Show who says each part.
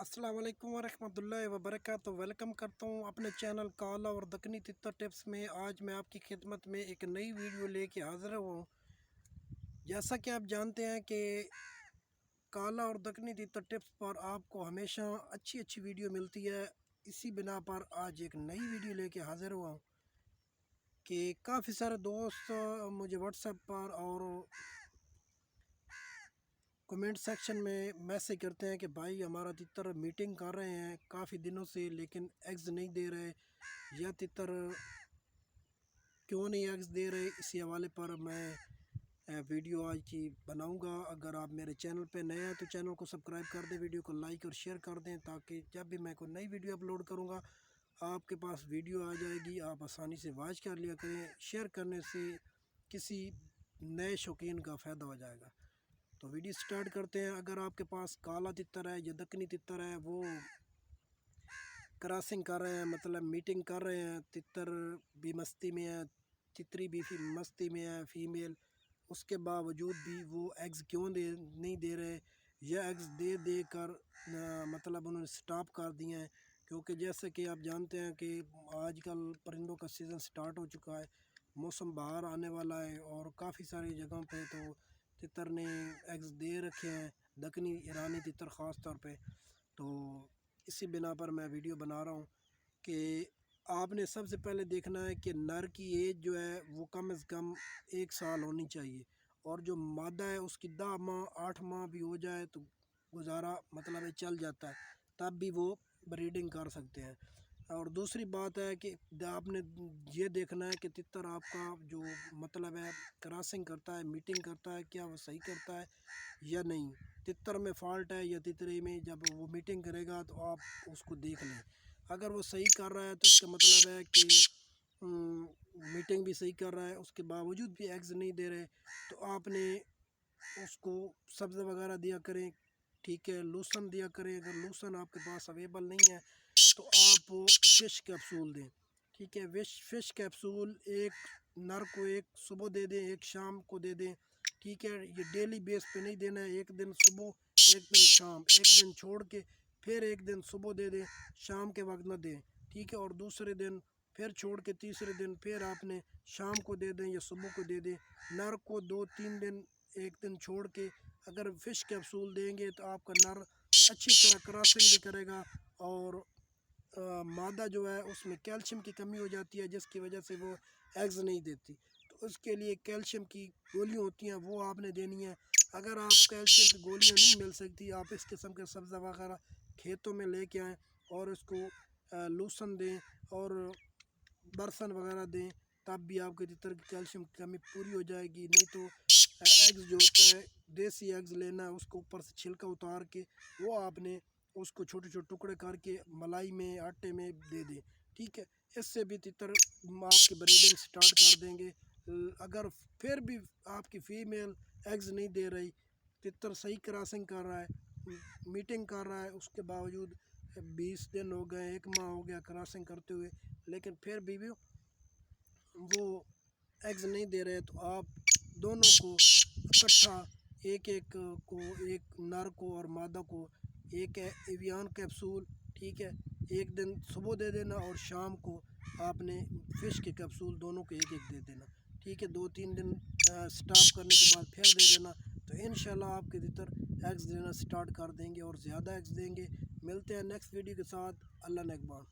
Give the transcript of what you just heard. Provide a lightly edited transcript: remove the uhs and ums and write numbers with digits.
Speaker 1: अस्सलाम वालेकुम वरहमतुल्लाहि वबरकातुहू। वेलकम करता हूँ अपने चैनल काला और दक्कनी तितर टिप्स में। आज मैं आपकी खिदमत में एक नई वीडियो लेके हाज़िर हूँ। जैसा कि आप जानते हैं कि काला और दक्कनी तितर टिप्स पर आपको हमेशा अच्छी अच्छी वीडियो मिलती है। इसी बिना पर आज एक नई वीडियो लेके हाज़िर हुआ हूँ कि काफ़ी सारे दोस्त मुझे व्हाट्सएप पर और कमेंट सेक्शन में मैसेज करते हैं कि भाई हमारा तितर मीटिंग कर रहे हैं काफ़ी दिनों से लेकिन एग्स नहीं दे रहे, या तितर क्यों नहीं एग्स दे रहे। इसी हवाले पर मैं वीडियो आज की बनाऊंगा। अगर आप मेरे चैनल पे नए हैं तो चैनल को सब्सक्राइब कर दें, वीडियो को लाइक और शेयर कर दें, ताकि जब भी मैं कोई नई वीडियो अपलोड करूंगा आपके पास वीडियो आ जाएगी, आप आसानी से वॉच कर लिया करें। शेयर करने से किसी नए शौकीन का फ़ायदा हो जाएगा। तो वीडियो स्टार्ट करते हैं। अगर आपके पास काला तितर है या दक्कनी तितर है, वो क्रॉसिंग कर रहे हैं, मतलब मीटिंग कर रहे हैं, तितर भी मस्ती में है, तितरी भी मस्ती में है फीमेल, उसके बावजूद भी वो एग्स क्यों नहीं दे रहे, या एग्स दे कर मतलब उन्होंने स्टॉप कर दिए हैं। क्योंकि जैसे कि आप जानते हैं कि आजकल परिंदों का सीज़न स्टार्ट हो चुका है, मौसम बाहर आने वाला है और काफ़ी सारी जगहों पे तो तितर ने एग्स दे रखे हैं, दक्कनी ईरानी तितर ख़ास तौर पे। तो इसी बिना पर मैं वीडियो बना रहा हूँ कि आपने सबसे पहले देखना है कि नर की एज जो है वो कम से कम 1 साल होनी चाहिए, और जो मादा है उसकी 10 माह 8 माह भी हो जाए तो गुजारा मतलब है चल जाता है, तब भी वो ब्रीडिंग कर सकते हैं। और दूसरी बात है कि आपने ये देखना है कि तितर आपका जो मतलब है क्रॉसिंग करता है, मीटिंग करता है, क्या वो सही करता है या नहीं। तितर में फॉल्ट है या तितरी में, जब वो मीटिंग करेगा तो आप उसको देख लें। अगर वो सही कर रहा है तो इसका मतलब है कि मीटिंग भी सही कर रहा है, उसके बावजूद भी एग्स नहीं दे रहे, तो आपने उसको सब्ज़ वगैरह दिया करें, ठीक है, लूसन दिया करें। अगर लूसन आपके पास अवेलेबल नहीं है तो आप फ़िश कैप्सूल दें, ठीक है। फ़िश कैप्सूल एक नर को एक सुबह दे दें, एक शाम को दे दें, ठीक है। ये डेली बेस पे नहीं देना है, एक दिन सुबह एक दिन शाम, एक दिन छोड़ के फिर एक दिन सुबह दे दें, शाम के वक्त ना दें, ठीक है। और दूसरे दिन फिर छोड़ के तीसरे दिन फिर आपने शाम को दे दें या सुबह को दे दें। नर को 2-3 दिन एक दिन छोड़ के अगर फ़िश कैप्सूल देंगे तो आपका नर अच्छी तरह क्रॉसिंग भी करेगा, और मादा जो है उसमें कैल्शियम की कमी हो जाती है, जिसकी वजह से वो एग्स नहीं देती। तो उसके लिए कैल्शियम की गोलियाँ होती हैं, वो आपने देनी है। अगर आप कैल्शियम की गोलियाँ नहीं मिल सकती, आप इस किस्म के सब्ज़ा वगैरह खेतों में लेके आएँ और उसको लूसन दें और बरसन वगैरह दें, तब भी आपके तितर की कैल्शियम की कमी पूरी हो जाएगी। नहीं तो एग्स जो होता है, देसी एग्स लेना है, उसको ऊपर से छिलका उतार के वो आपने उसको छोटे छोटे टुकड़े करके मलाई में आटे में दे दें, ठीक है। इससे भी तितर आपकी ब्रीडिंग स्टार्ट कर देंगे। अगर फिर भी आपकी फ़ीमेल एग्स नहीं दे रही, तितर सही क्रॉसिंग कर रहा है, मीटिंग कर रहा है, उसके बावजूद 20 दिन हो गए, 1 माह हो गया क्रॉसिंग करते हुए, लेकिन फिर भी वो एग्स नहीं दे रहे, तो आप दोनों को इकट्ठा एक एक को, एक नर को और मादा को एक एवियन कैप्सूल, ठीक है, एक दिन सुबह दे देना और शाम को आपने फ़िश के कैप्सूल दोनों को एक एक दे देना, ठीक है। 2-3 दिन स्टॉप करने के बाद फिर दे देना, तो इंशाल्लाह आपके तितर एग्स देना स्टार्ट कर देंगे और ज़्यादा एग्स देंगे। मिलते हैं नेक्स्ट वीडियो के साथ। अल्लाह नेगबान।